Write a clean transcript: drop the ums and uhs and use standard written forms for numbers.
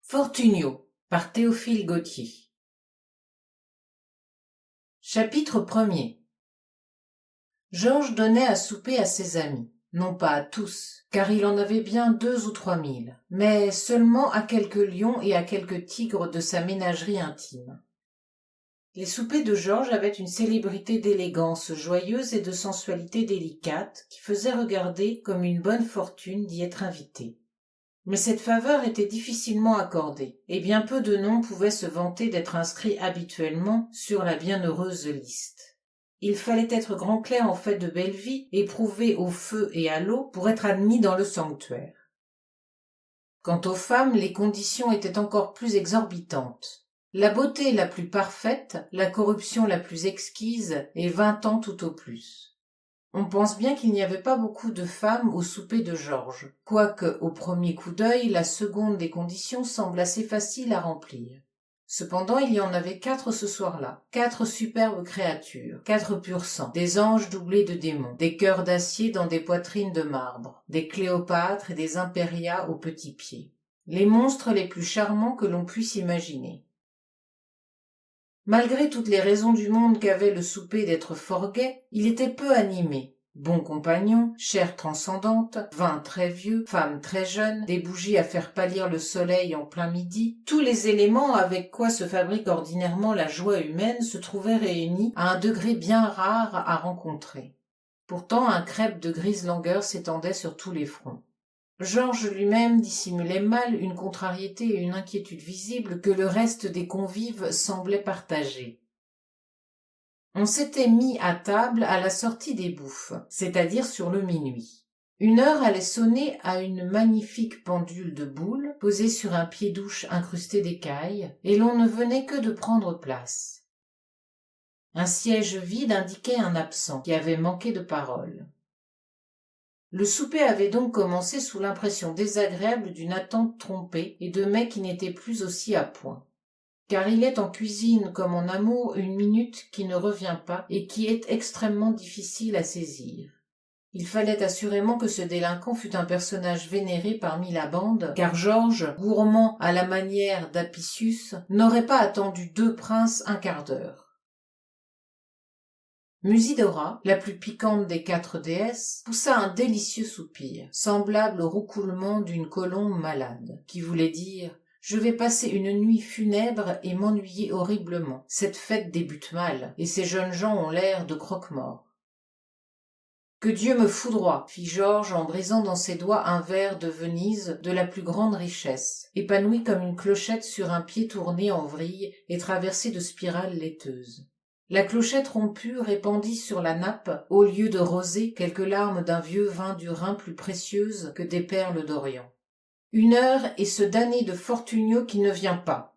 Fortunio par Théophile Gautier. Chapitre 1er. Georges donnait à souper à ses amis, non pas à tous, car il en avait bien 2 ou 3 000, mais seulement à quelques lions et à quelques tigres de sa ménagerie intime. Les soupers de Georges avaient une célébrité d'élégance joyeuse et de sensualité délicate qui faisait regarder comme une bonne fortune d'y être invité. Mais cette faveur était difficilement accordée, et bien peu de noms pouvaient se vanter d'être inscrits habituellement sur la bienheureuse liste. Il fallait être grand clerc en fait de belle vie, éprouvé au feu et à l'eau, pour être admis dans le sanctuaire. Quant aux femmes, les conditions étaient encore plus exorbitantes. La beauté la plus parfaite, la corruption la plus exquise, et 20 ans tout au plus. On pense bien qu'il n'y avait pas beaucoup de femmes au souper de Georges, quoique, au premier coup d'œil, la seconde des conditions semble assez facile à remplir. Cependant, il y en avait 4 ce soir-là, 4 superbes créatures, 4 pur sang, des anges doublés de démons, des cœurs d'acier dans des poitrines de marbre, des Cléopâtres et des impérias aux petits pieds. Les monstres les plus charmants que l'on puisse imaginer. Malgré toutes les raisons du monde qu'avait le souper d'être fort gai, il était peu animé. Bons compagnons, chair transcendante, vin très vieux, femmes très jeunes, des bougies à faire pâlir le soleil en plein midi, tous les éléments avec quoi se fabrique ordinairement la joie humaine se trouvaient réunis à un degré bien rare à rencontrer. Pourtant un crêpe de grise langueur s'étendait sur tous les fronts. Georges lui-même dissimulait mal une contrariété et une inquiétude visibles que le reste des convives semblait partager. On s'était mis à table à la sortie des bouffes, c'est-à-dire sur le minuit. 1 heure allait sonner à une magnifique pendule de boulle posée sur un pied-douche incrusté d'écailles, et l'on ne venait que de prendre place. Un siège vide indiquait un absent qui avait manqué de parole. Le souper avait donc commencé sous l'impression désagréable d'une attente trompée et de mets qui n'étaient plus aussi à point. Car il est en cuisine comme en amour une minute qui ne revient pas et qui est extrêmement difficile à saisir. Il fallait assurément que ce délinquant fût un personnage vénéré parmi la bande, car Georges, gourmand à la manière d'Apicius, n'aurait pas attendu 2 princes un quart d'heure. Musidora, la plus piquante des 4 déesses, poussa un délicieux soupir, semblable au roucoulement d'une colombe malade, qui voulait dire « Je vais passer une nuit funèbre et m'ennuyer horriblement. Cette fête débute mal, et ces jeunes gens ont l'air de croque-morts. » « Que Dieu me foudroie !» fit Georges en brisant dans ses doigts un verre de Venise de la plus grande richesse, épanoui comme une clochette sur un pied tourné en vrille et traversé de spirales laiteuses. La clochette rompue répandit sur la nappe, au lieu de rosée, quelques larmes d'un vieux vin du Rhin plus précieuses que des perles d'Orient. 1 heure et ce damné de Fortunio qui ne vient pas.